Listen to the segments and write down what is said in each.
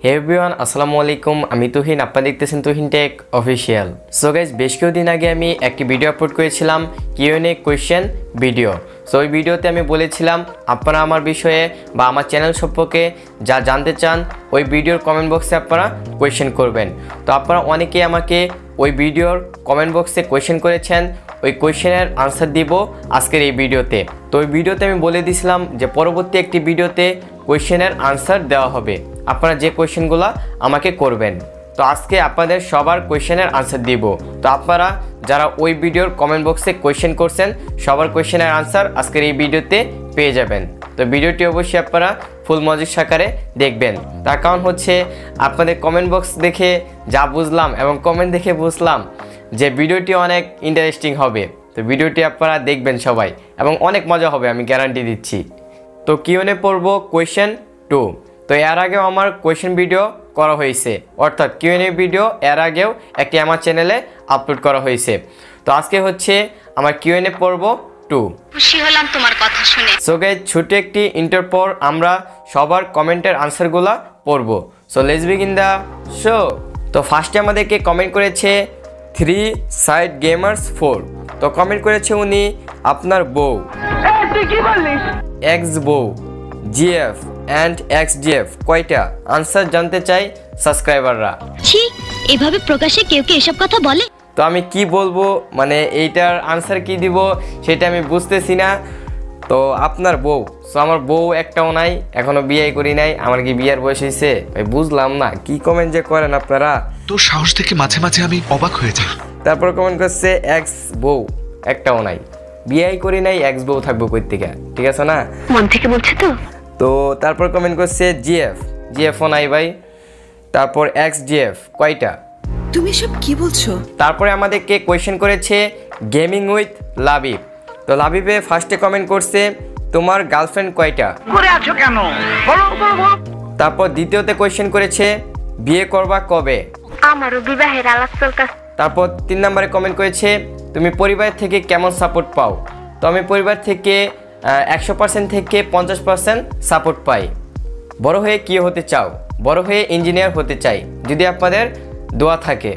হে everyone, আসসালামু আলাইকুম। আমি তুহিন, আপনারা দেখতেছেন Tuhin take official. So guys, বেশ কিছুদিন আগে আমি একটি ভিডিও আপলোড করেছিলাম, কিউএনএ কোয়েশ্চেন ভিডিও। সো ওই ভিডিওতে আমি বলেছিলাম আপনারা আমার বিষয়ে বা আমার চ্যানেল সম্পর্কে যা জানতে চান ওই ভিডিওর কমেন্ট বক্সে আপনারা কোয়েশ্চেন করবেন। তো আপনারা অনেকেই আমাকে ওই ভিডিওর কমেন্ট বক্সে কোয়েশ্চেন করেছেন, ওই কোয়েশ্চেনের আনসার দিব আজকের এই ভিডিওতে। তো ওই ভিডিওতে আমি বলে দিয়েছিলাম যে পরবর্তী একটি ভিডিওতে কোয়েশ্চেনের আনসার দেওয়া হবে, আপনারা যে কোয়েশ্চেনগুলো আমাকে করবেন। তো আজকে আপনাদের সবার কোয়েশ্চেনের আনসার দিব। তো আপনারা যারা ওই ভিডিওর কমেন্ট বক্সে কোয়েশ্চেন করছেন সবার কোয়েশ্চেনের আনসার আজকের এই ভিডিওতে পেয়ে যাবেন। তো ভিডিওটি অবশ্যই আপনারা ফুল মনোযোগ সহকারে দেখবেন। তার কারণ হচ্ছে আপনাদের কমেন্ট বক্স দেখে যা বুঝলাম এবং কমেন্ট দেখে বুঝলাম যে ভিডিওটি অনেক ইন্টারেস্টিং হবে। তো ভিডিওটি আপনারা দেখবেন সবাই এবং অনেক মজা হবে, আমি গ্যারান্টি দিচ্ছি। তো কিউএনএ পড়ব কোয়েশ্চেন 2। তো এর আগেও আমার কোয়েশ্চেন ভিডিও করা হয়েছে, অর্থাৎ কিউএনএ ভিডিও এর আগেও একটি আমার চ্যানেলে আপলোড করা হয়েছে। তো আজকে হচ্ছে আমার কিউএনএ পড়ব 2। খুশি হলাম তোমার কথা শুনে। সো গাইস, ছোট একটি ইন্টার পর আমরা সবার কমেন্টের আনসারগুলো পড়ব। So let's begin the show. তো ফার্স্টে আমাদেরকে কমেন্ট করেছে 3 সাইড গেমার্স 4। তো কমেন্ট করেছে উনি আপনার বউ, এক্স বউ, জিএফ অ্যান্ড এক্স জিএফ কয়টা? আনসার জানতে চাই সাবস্ক্রাইবাররা। ছি, এভাবে প্রকাশ্যে কেউ কি এসব কথা বলে? তো আমি কি বলবো, মানে এইটার আনসার কি দিব সেটা আমি বুঝতেছি না। তো আপনার বউ, সো আমার বউ একটাও নাই, এখনো বিয়ে করি নাই। আমার কি বিয়ের বয়স হয়েছে? ভাই বুঝলাম না কি কমেন্ট যে করেন আপনারা। তোর সাহস থেকে মাঝে মাঝে আমি অবাক হয়ে যাই। তারপর কমেন্ট করছে এক্স বউ একটাও নাই, বিয়ে করি নাই, এক্স বউ থাকবো কই থেকে? ঠিক আছে না, মন থেকে বলছে তো। তো তারপর কমেন্ট করছে জিএফ, জিএফও নাই ভাই। তারপর এক্স জিএফ কয়টা? তুমি সব কি বলছো? তারপরে আমাদেরকে কোয়েশ্চেন করেছে গেমিং উইথ লাবিব। তো লাবিবে ফার্স্টে কমেন্ট করছে তোমার গার্লফ্রেন্ড কয়টা? করে আছো কেন? বলো বলো। তারপর দ্বিতীয়তে কোয়েশ্চেন করেছে বিয়ে করবা কবে? আমারও বিবাহের আলাপ চলতেছে। তারপর 3 নম্বরে কমেন্ট করেছে তুমি পরিবার থেকে কেমন সাপোর্ট পাও? তো আমি পরিবার থেকে 100% থেকে 50% সাপোর্ট পাই। বড় হয়ে কী হতে চাও? বড় হয়ে ইঞ্জিনিয়ার হতে চাই, যদি আপনাদের দোয়া থাকে।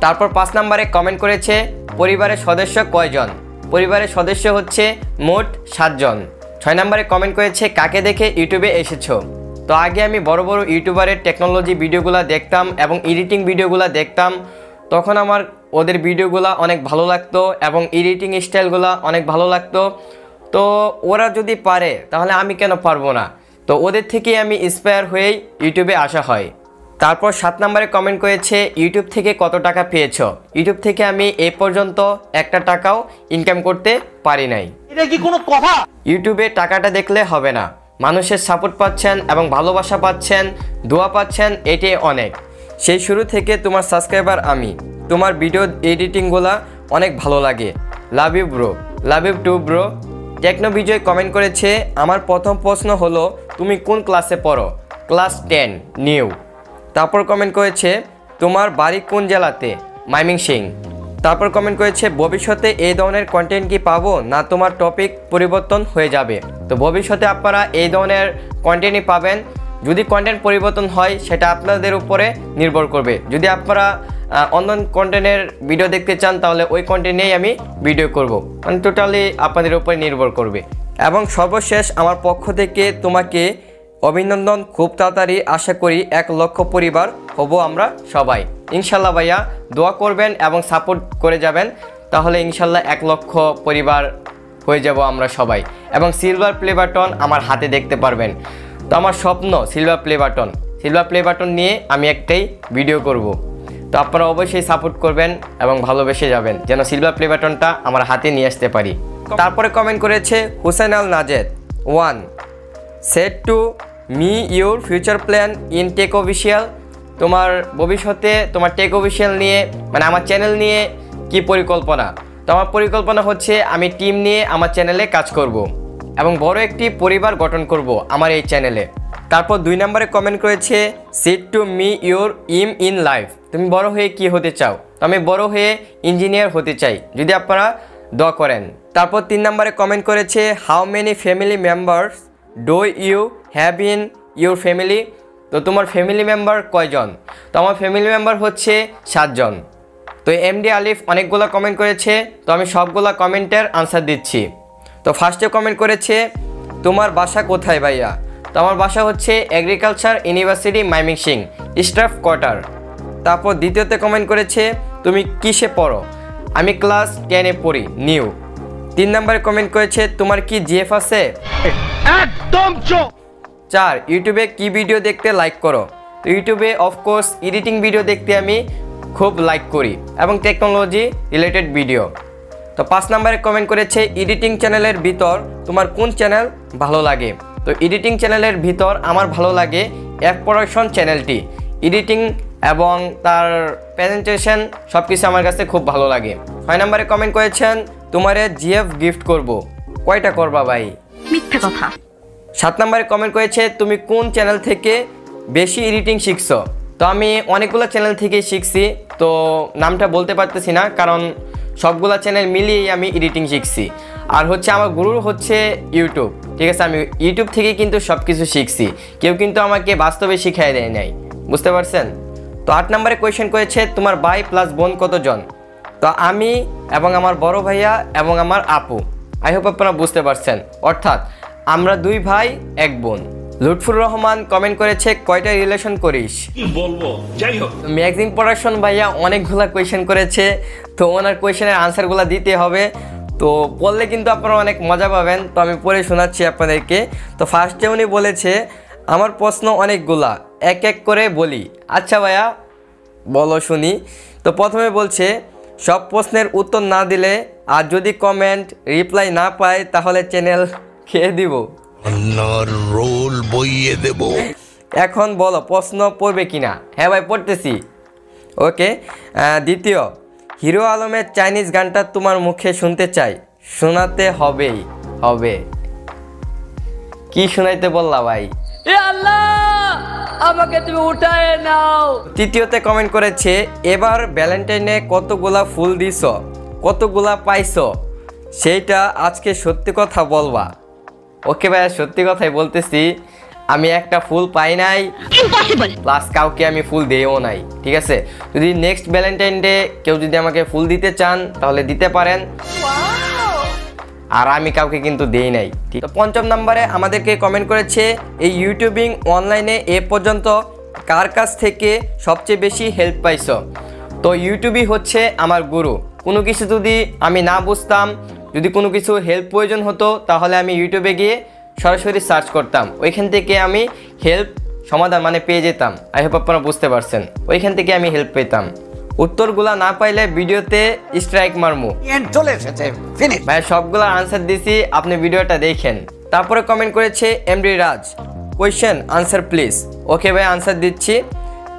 তারপর 5 নম্বরে কমেন্ট করেছে পরিবারের সদস্য কয়জন? পরিবারের সদস্য হচ্ছে মোট 7 জন। 6 নম্বরে কমেন্ট করেছে কাকে দেখে ইউটিউবে এসেছো? তো আগে আমি বড় বড় ইউটিউবারের টেকনোলজি ভিডিওগুলো দেখতাম এবং এডিটিং ভিডিওগুলো দেখতাম, তখন আমার ওদের ভিডিওগুলো অনেক ভালো লাগতো এবং এডিটিং স্টাইলগুলো অনেক ভালো লাগতো। তো ওরা যদি পারে তাহলে আমি কেন পারবো না? তো ওদের থেকেই আমি ইন্সপায়ার হয়েই ইউটিউবে আসা হয়। তারপর 7 নম্বরে কমেন্ট করেছে ইউটিউব থেকে কত টাকা পেয়েছো? ইউটিউব থেকে আমি এই পর্যন্ত একটা টাকাও ইনকাম করতে পারি নাই। এটা কি কোনো কথা? ইউটিউবে টাকাটা দেখলে হবে না, মানুষের সাপোর্ট পাচ্ছেন এবং ভালোবাসা পাচ্ছেন, দোয়া পাচ্ছেন, এটাই অনেক। সেই শুরু থেকে তোমার সাবস্ক্রাইবার আমি, তোমার ভিডিও এডিটিংগুলো অনেক ভালো লাগে। Love you bro, love you too bro. Techno Bijay comment করেছে আমার প্রথম প্রশ্ন হলো তুমি কোন ক্লাসে পড়ো? Class 10 new. তারপর কমেন্ট করেছে তোমার বাড়ি কোন জেলাতে? ময়মনসিংহ। তারপর কমেন্ট করেছে ভবিষ্যতে এই ধরনের কন্টেন্ট কি পাবো না তোমার টপিক পরিবর্তন হয়ে যাবে? তো ভবিষ্যতে আপনারা এই ধরনের কন্টেন্টই পাবেন। যদি কন্টেন্ট পরিবর্তন হয় সেটা আপনাদের উপরে নির্ভর করবে। যদি আপনারা অন্য কন্টেন্টের ভিডিও দেখতে চান তাহলে ওই কন্টেন্ট নিয়েই আমি ভিডিও করব, মানে টোটালি আপনাদের উপরে নির্ভর করবে। এবং সর্বশেষ আমার পক্ষ থেকে তোমাকে অভিনন্দন, খুব তাড়াতাড়ি আশা করি 1 লক্ষ পরিবার হব আমরা সবাই। ইনশাল্লাহ ভাইয়া দোয়া করবেন এবং সাপোর্ট করে যাবেন, তাহলে ইনশাল্লাহ 1 লক্ষ পরিবার হয়ে যাব আমরা সবাই। এবং সিলভার প্লে বাটন আমার হাতে দেখতে পারবেন। তো আমার স্বপ্ন silver play button, silver play button নিয়ে আমি একটাই ভিডিও করব। তো আপনারা অবশ্যই সাপোর্ট করবেন এবং ভালোবেসে যাবেন যেন সিলভার প্লে বাটনটা আমার হাতে নিয়ে আসতে পারি। তারপরে কমেন্ট করেছে হুসেন আল নাজেদ 1 set to me your future plan in take official. তোমার ভবিষ্যতে তোমার টেক অফিসিয়াল নিয়ে, মানে আমার চ্যানেল নিয়ে কি পরিকল্পনা? তো আমার পরিকল্পনা হচ্ছে আমি টিম নিয়ে আমার চ্যানেলে কাজ করব এবং বড় একটি পরিবার গঠন করব আমার এই চ্যানেলে। তারপর 2 নম্বরে কমেন্ট করেছে সেট টু মি ইউর ইম ইন লাইফ। তুমি বড় হয়ে কি হতে চাও? তো আমি বড় হয়ে ইঞ্জিনিয়ার হতে চাই, যদি আপনারা দোয়া করেন। তারপর 3 নম্বরে কমেন্ট করেছে how many family members do you have in your family? তো তোমার ফ্যামিলি মেম্বার কয়জন? তো আমার ফ্যামিলি মেম্বার হচ্ছে 7 জন। তো এমডি আলিফ অনেকগুলো কমেন্ট করেছে, তো আমি সবগুলা কমেন্টের আনসার দিচ্ছি। তো ফার্স্টে কমেন্ট করেছে তোমার বাসা কোথায় ভাইয়া? তো আমার বাসা হচ্ছে এগ্রিকালচার ইউনিভার্সিটি মাইমিংসিং স্টাফ কোয়ার্টার। তারপর দ্বিতীয়তে কমেন্ট করেছে তুমি কিসে পড়ো? আমি ক্লাস 10-এ পড়ি, নিউ। 3 নম্বরে কমেন্ট করেছে তোমার কি জিএফ আছে? একদম চোখ 4 ইউটিউবে কি ভিডিও দেখতে লাইক করো? তো ইউটিউবে অফকোর্স এডিটিং ভিডিও দেখতে আমি খুব লাইক করি এবং টেকনোলজি রিলেটেড ভিডিও। তো 5 নম্বরে কমেন্ট করেছে এডিটিং চ্যানেলের ভিতর তোমার কোন চ্যানেল ভালো লাগে? তো এডিটিং চ্যানেলের ভিতর আমার ভালো লাগে এফ প্রোডাকশন চ্যানেলটি। এডিটিং এবং তার প্রেজেন্টেশন সব কিছু আমার কাছে খুব ভালো লাগে। 6 নম্বরে কমেন্ট করেছেন তোমারে জিএফ গিফট করব, কয়টা করবা ভাই? মিথ্যে কথা। 7 নম্বরে কমেন্ট করেছে তুমি কোন চ্যানেল থেকে বেশি এডিটিং শিখছো? তো আমি অনেকগুলো চ্যানেল থেকে শিখছি, তো নামটা বলতে পারতেছি না কারণ সবগুলো চ্যানেল মিলিয়েই আমি এডিটিং শিখছি। আর হচ্ছে আমার গুরু হচ্ছে ইউটিউব, ঠিক আছে? আমি ইউটিউব থেকেই কিন্তু সব কিছু শিখছি, কেউ কিন্তু আমাকে বাস্তবে শিখাই দেয় নাই, বুঝতে পারছেন? তো 8 নম্বরে কোয়েশ্চেন করেছে তোমার ভাই প্লাস বোন কতজন? তো আমি এবং আমার বড় ভাইয়া এবং আমার আপু। আই হোপ আপনারা বুঝতে পারছেন, অর্থাৎ আমরা 2 ভাই 1 বোন। লুৎফুর রহমান কমেন্ট করেছে কয়টা রিলেশন করিস? কি বলবো, যাই হোক ম্যাগজিন প্রোডাকশন ভাইয়া অনেকগুলা কোয়েশ্চেন করেছে, তো ওনার কোয়েশ্চেনের আনসারগুলো দিতে হবে। তো পড়লে কিন্তু আপনারা অনেক মজা পাবেন, তো আমি পড়ে শোনাচ্ছি আপনাদেরকে। তো ফার্স্টে উনি বলেছে আমার প্রশ্ন অনেকগুলা, এক এক করে বলি। আচ্ছা ভাইয়া বলো শুনি। তো প্রথমে বলছে সব প্রশ্নের উত্তর না দিলে আর যদি কমেন্ট রিপ্লাই না পায় তাহলে চ্যানেল খেয়ে দিব, রোল বইয়ে দেব। এখন বলো প্রশ্ন পড়বে কিনা? হ্যাঁ ভাই পড়তেছি। ওকে। দ্বিতীয়, হিরো আলমের চাইনিজ গানটা তোমার মুখে শুনতে চাই, শোনাতে হবেই হবে। কি শোনাইতে বললা ভাই? এ আল্লাহ আমাকে তুমি উঠায় নাও। তৃতীয়তে কমেন্ট করেছে এবার ভ্যালেন্টাইনে কতগুলা ফুল দিছ, কতগুলা পাইছো, সেইটা আজকে সত্যি কথা বলবা। ওকে ভাইয়া সত্যি কথাই বলতেছি, আমি একটা ফুল পাই নাই, ইম্পসিবল। প্লাস কাউকে আমি ফুল দিয়েও নাই, ঠিক আছে? যদি নেক্সট ভ্যালেন্টাইন ডে কেউ যদি আমাকে ফুল দিতে চান তাহলে দিতে পারেন, আর আমি কাউকে কিন্তু দেই নাই, ঠিক। তো 5 নম্বরে আমাদেরকে কমেন্ট করেছে এই ইউটিউবিং অনলাইনে এ পর্যন্ত কার কাছ থেকে সবচেয়ে বেশি হেল্প পাইছো? তো ইউটিউবই হচ্ছে আমার গুরু। কোনো কিছু যদি আমি না বুঝতাম, যদি কোনো কিছু হেল্প প্রয়োজন হতো তাহলে আমি ইউটিউবে গিয়ে সরাসরি সার্চ করতাম, ওইখান থেকে আমি হেল্প সমাধান মানে পেয়ে যেতাম। আই হোপ আপনারা বুঝতে পারছেন, ওইখান থেকে আমি হেল্প পেতাম। উত্তরগুলা না পাইলে ভিডিওতে স্ট্রাইক মারমু। চলে এসেছে, ফিনিশ। ভাই সবগুলা আনসার দিছি, আপনি ভিডিওটা দেখেন। তারপরে কমেন্ট করেছে MD Raj, question answer please. Okay ভাই আনসার দিচ্ছি।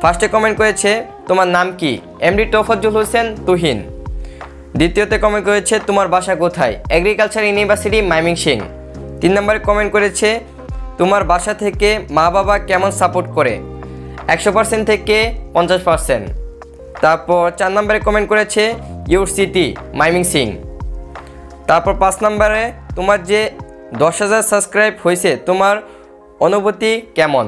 ফার্স্টে কমেন্ট করেছে তোমার নাম কি? এমডি তোফাজ্জল হোসেন তুহিন। দ্বিতীয়তে কমেন্ট করেছে তোমার বাসা কোথায়? Agriculture university মাইমিংসিং। 3 নম্বরে কমেন্ট করেছে তোমার বাসা থেকে মা বাবা কেমন সাপোর্ট করে? 100% থেকে 50%। তারপর 4 নম্বরে কমেন্ট করেছে ইউর সিটি মাইমিংসিং। তারপর 5 নম্বরে তোমার যে 10,000 সাবস্ক্রাইব হয়েছে তোমার অনুভূতি কেমন?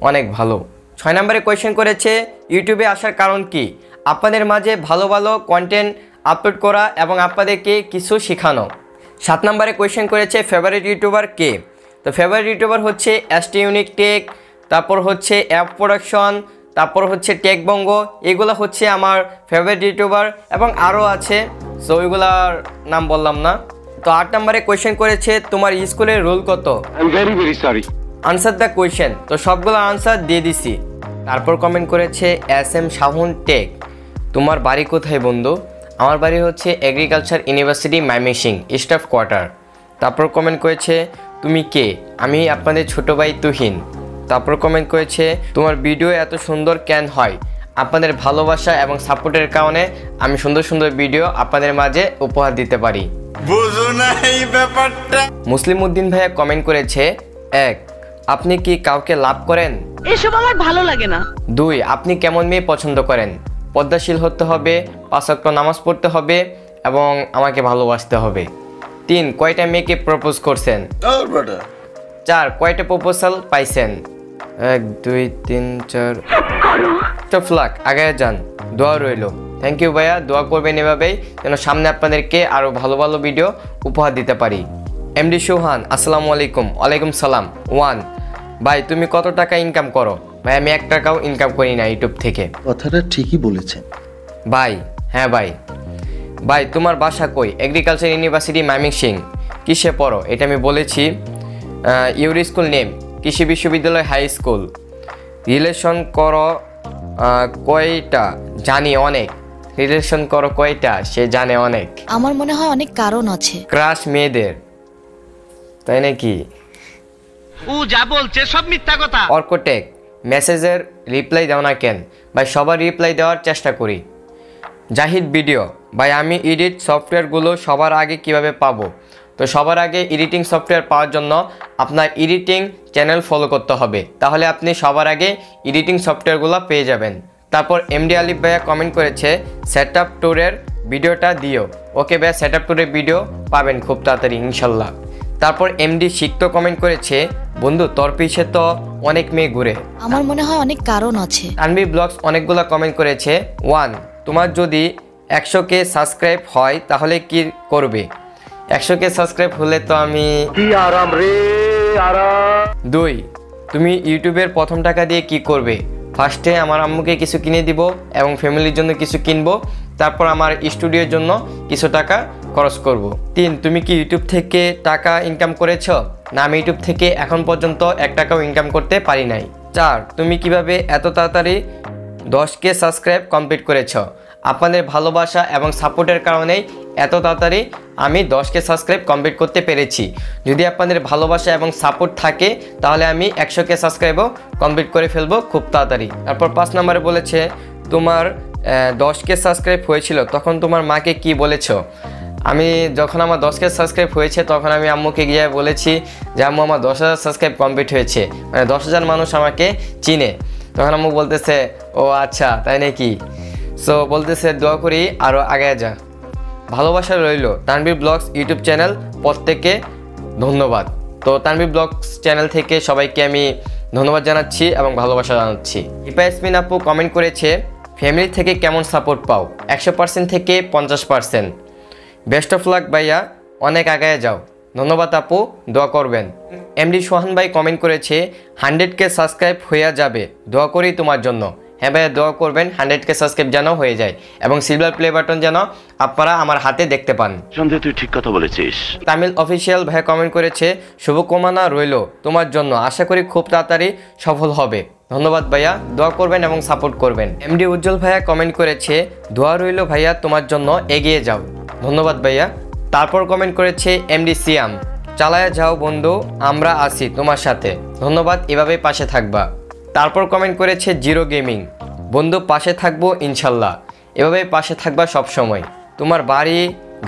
অনেক ভালো। 6 নম্বরে কোয়েশ্চেন করেছে ইউটিউবে আসার কারণ কি? আপনাদের মাঝে ভালো ভালো কন্টেন্ট আপলোড করা এবং আপনাদেরকে কিছু শেখানো। 7 নম্বরে কোয়েশ্চেন করেছে ফেভারিট ইউটিউবার কে? তো ফেভারিট ইউটিউবার হচ্ছে এসটি ইউনিক টেক, তারপর হচ্ছে অ্যাপ প্রোডাকশন, তারপর হচ্ছে টেকবঙ্গ। এগুলো হচ্ছে আমার ফেভারিট ইউটিউবার এবং আরও আছে, সো ওইগুলার নাম বললাম না। তো 8 নম্বরে কোয়েশ্চেন করেছে তোমার স্কুলের রোল কত? I am very very sorry. Answer the question. তো সবগুলো আনসার দিয়ে দিছি। তারপর কমেন্ট করেছে SM শাহুন টেক, তোমার বাড়ি কোথায় বন্ধু? আমার বাড়ি হচ্ছে এগ্রিকালচার ইউনিভার্সিটি মাইমিংসিং স্টাফ কোয়ার্টার। তারপর কমেন্ট করেছে তুমি কে? আমি আপনাদের ছোট ভাই তুহিন। তারপর কমেন্ট করেছে তোমার ভিডিও এত সুন্দর কেন হয়? আপনাদের ভালোবাসা এবং সাপোর্টের কারণে আমি সুন্দর সুন্দর ভিডিও আপনাদের মাঝে উপহার দিতে পারি। বুঝো না এই ব্যাপারটা। মুসলিম উদ্দিন ভাইয়া কমেন্ট করেছে 1 আপনি কি কাউকে লাভ করেন? এসব আমার ভালো লাগে না। 2 আপনি কেমন মেয়ে পছন্দ করেন? পদ্মাশীল হতে হবে, 5 ওয়াক্ত নামাজ পড়তে হবে এবং আমাকে ভালোবাসতে হবে। 3 কয়টা মেয়েকে প্রপোজ করছেন? 4 কয়টা প্রপোজাল পাইছেন? 1 2 3 4 টপ লাক আগে যান দোয়া রইল থ্যাংক ইউ ভাইয়া দোয়া করবেন এভাবেই যেন সামনে আপনাদেরকে আরও ভালো ভালো ভিডিও উপহার দিতে পারি এমডি সোহান আসসালামু আলাইকুম ওয়ালাইকুম সালাম ওয়ান ভাই তুমি কত টাকা ইনকাম করো ভাই আমি 1 টাকাও ইনকাম করি না ইউটিউব থেকে কথাটা ঠিকই বলেছেন ভাই হ্যাঁ ভাই ভাই তোমার বাসা কই এগ্রিকালচার ইউনিভার্সিটি ময়মনসিংহ কিসে পড়ো এটা আমি বলেছি ইউরি স্কুল নেম কৃষি বিশ্ববিদ্যালয় হাই স্কুল রিলেশন করো কয়টা জানি অনেক রিলেশন করো কয়টা সে জানে অনেক আমার মনে হয় অনেক কারণ আছে ক্রাশ মেয়েদের তাই নাকি ও যা বলছে সব মিথ্যা কথা অর্কটেক মেসেজের রিপ্লাই দাও না কেন ভাই সবার রিপ্লাই দেওয়ার চেষ্টা করি জাহিদ ভিডিও ভাই আমি এডিট সফটওয়্যারগুলো সবার আগে কিভাবে পাবো তো সবার আগে এডিটিং সফটওয়্যার পাওয়ার জন্য আপনার এডিটিং চ্যানেল ফলো করতে হবে তাহলে আপনি সবার আগে এডিটিং সফটওয়্যারগুলো পেয়ে যাবেন তারপর এমডি আলিফ ভাইয়া কমেন্ট করেছে সেটআপ ট্যুরের ভিডিওটা দিও ওকে ভাইয়া সেটআপ ট্যুরের ভিডিও পাবেন খুব তাড়াতাড়ি ইনশাল্লাহ তারপর এমডি শিখতো কমেন্ট করেছে বন্ধু তোর পিছে তো অনেক মেয়ে ঘুরে আমার মনে হয় অনেক কারণ আছে তানভি ব্লগস অনেকগুলো কমেন্ট করেছে ওয়ান তোমার যদি 100K সাবস্ক্রাইব হয় তাহলে কি করবে 100K সাবস্ক্রাইব হলে তো আমি কি আরাম রে আরাম 2 তুমি ইউটিউবের প্রথম টাকা দিয়ে কি করবে ফার্স্টে আমার আম্মুকে কিছু কিনে দিব এবং ফ্যামিলির জন্য কিছু কিনবো তারপর আমার স্টুডিওর জন্য কিছু টাকা খরচ করব 3 তুমি কি ইউটিউব থেকে টাকা ইনকাম করেছো না আমি ইউটিউব থেকে এখন পর্যন্ত 1 টাকাও ইনকাম করতে পারি নাই 4 তুমি কিভাবে এত তাড়াতাড়ি 10K সাবস্ক্রাইব কমপ্লিট করেছো আপনাদের ভালোবাসা এবং সাপোর্টের কারণেই এত তাড়াতাড়ি আমি 10K সাবস্ক্রাইব কমপ্লিট করতে পেরেছি যদি আপনাদের ভালোবাসা এবং সাপোর্ট থাকে তাহলে আমি 100K সাবস্ক্রাইবও কমপ্লিট করে ফেলবো খুব তাড়াতাড়ি তারপর 5 নম্বরে বলেছে তোমার 10K সাবস্ক্রাইব হয়েছিল তখন তোমার মাকে কি বলেছো আমি যখন আমার 10K সাবস্ক্রাইব হয়েছে তখন আমি আম্মুকে গিয়ে বলেছি যে আম্মু আমার 10,000 সাবস্ক্রাইব কমপ্লিট হয়েছে মানে 10,000 মানুষ আমাকে চিনে তখন আম্মু বলতেছে ও আচ্ছা তাই নাকি সো বলতেছে দোয়া করি আরও আগে যা ভালোবাসা রইল তানভীর ব্লগস ইউটিউব চ্যানেল প্রত্যেককে ধন্যবাদ তো তানভীর ব্লগস চ্যানেল থেকে সবাইকে আমি ধন্যবাদ জানাচ্ছি এবং ভালোবাসা জানাচ্ছি ইপা ইয়াসমিন আপু কমেন্ট করেছে ফ্যামিলি থেকে কেমন সাপোর্ট পাও 100% থেকে 50% বেস্ট অফ লাক ভাইয়া অনেক আগায় যাও ধন্যবাদ আপু দোয়া করবেন এমডি সোহান ভাই কমেন্ট করেছে 100K সাবস্ক্রাইব হয়ে যাবে দোয়া করি তোমার জন্য হ্যাঁ ভাইয়া দোয়া করবেন 100K সাবস্ক্রাইব যেন হয়ে যায় এবং সিলভার প্লে বাটন যেন আপনারা আমার হাতে দেখতে পান সন্দেহ তুই ঠিক কথা বলেছিস তামিল অফিসিয়াল ভাইয়া কমেন্ট করেছে শুভকামনা রইল তোমার জন্য আশা করি খুব তাড়াতাড়ি সফল হবে ধন্যবাদ ভাইয়া দোয়া করবেন এবং সাপোর্ট করবেন এমডি উজ্জ্বল ভাইয়া কমেন্ট করেছে দোয়া রইল ভাইয়া তোমার জন্য এগিয়ে যাও ধন্যবাদ ভাইয়া তারপর কমেন্ট করেছে এমডি সিয়াম চালায়া যাও বন্ধু আমরা আছি তোমার সাথে ধন্যবাদ এভাবেই পাশে থাকবা তারপর কমেন্ট করেছে জিরো গেমিং বন্ধু পাশে থাকবো ইনশাল্লাহ এভাবেই পাশে থাকবা সব সময় তোমার বাড়ি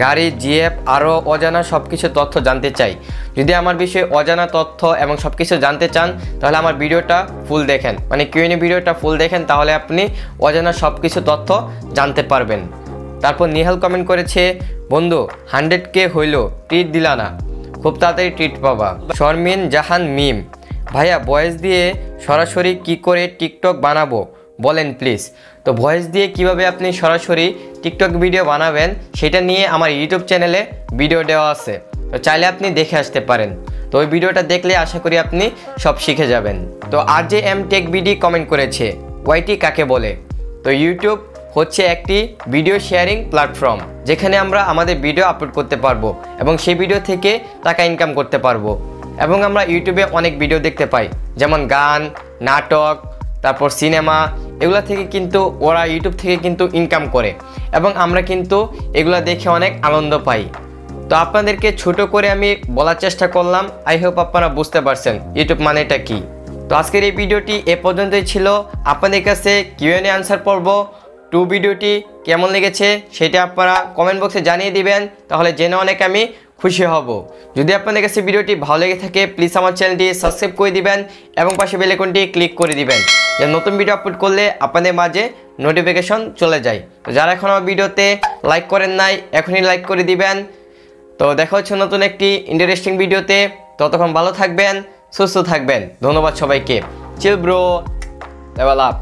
গাড়ি জিএফ আরও অজানা সব কিছু তথ্য জানতে চাই যদি আমার বিষয়ে অজানা তথ্য এবং সব কিছু জানতে চান তাহলে আমার ভিডিওটা ফুল দেখেন মানে কিউএনএ ভিডিওটা ফুল দেখেন তাহলে আপনি অজানা সব কিছু তথ্য জানতে পারবেন তারপর নিহাল কমেন্ট করেছে বন্ধু 100K হইল ট্রিট দিলা না খুব তাড়াতাড়ি ট্রিট পাবা শর্মিন জাহান মিম ভাইয়া ভয়েস দিয়ে সরাসরি কি করে টিকটক বানাবো বলেন প্লিজ তো ভয়েস দিয়ে কিভাবে আপনি সরাসরি টিকটক ভিডিও বানাবেন সেটা নিয়ে আমার ইউটিউব চ্যানেলে ভিডিও দেওয়া আছে তো চাইলে আপনি দেখে আসতে পারেন তো ওই ভিডিওটা দেখলে আশা করি আপনি সব শিখে যাবেন তো RJM টেক বিডি কমেন্ট করেছে ওয়াইটি কাকে বলে তো ইউটিউব হচ্ছে একটি ভিডিও শেয়ারিং প্ল্যাটফর্ম যেখানে আমরা আমাদের ভিডিও আপলোড করতে পারবো এবং সেই ভিডিও থেকে টাকা ইনকাম করতে পারবো এবং আমরা ইউটিউবে অনেক ভিডিও দেখতে পাই যেমন গান নাটক তারপর সিনেমা এগুলো থেকে কিন্তু ওরা ইউটিউব থেকে কিন্তু ইনকাম করে এবং আমরা কিন্তু এগুলো দেখে অনেক আনন্দ পাই তো আপনাদেরকে ছোট করে আমি বলার চেষ্টা করলাম আই হোপ আপনারা বুঝতে পারছেন ইউটিউব মানেটা কি তো আজকের এই ভিডিওটি এ পর্যন্তই ছিল আপনাদের কাছে কিউএনএ আনসার পর্ব 2 ভিডিওটি কেমন লেগেছে সেটা আপনারা কমেন্ট বক্সে জানিয়ে দিবেন তাহলে জেনে অনেক আমি খুশি হব যদি আপনাদের কাছে ভিডিওটি ভালো লেগে থাকে প্লিজ আমার চ্যানেলটি সাবস্ক্রাইব করে দিবেন এবং পাশে বেল আইকনটি ক্লিক করে দিবেন যে নতুন ভিডিও আপলোড করলে আপনাদের মাঝে নোটিফিকেশন চলে যায় তো যারা এখন আমার ভিডিওতে লাইক করেন নাই এখনই লাইক করে দিবেন তো দেখা হচ্ছে নতুন একটি ইন্টারেস্টিং ভিডিওতে ততক্ষণ ভালো থাকবেন সুস্থ থাকবেন ধন্যবাদ সবাইকে চিল ব্রো, লেভেল আপ।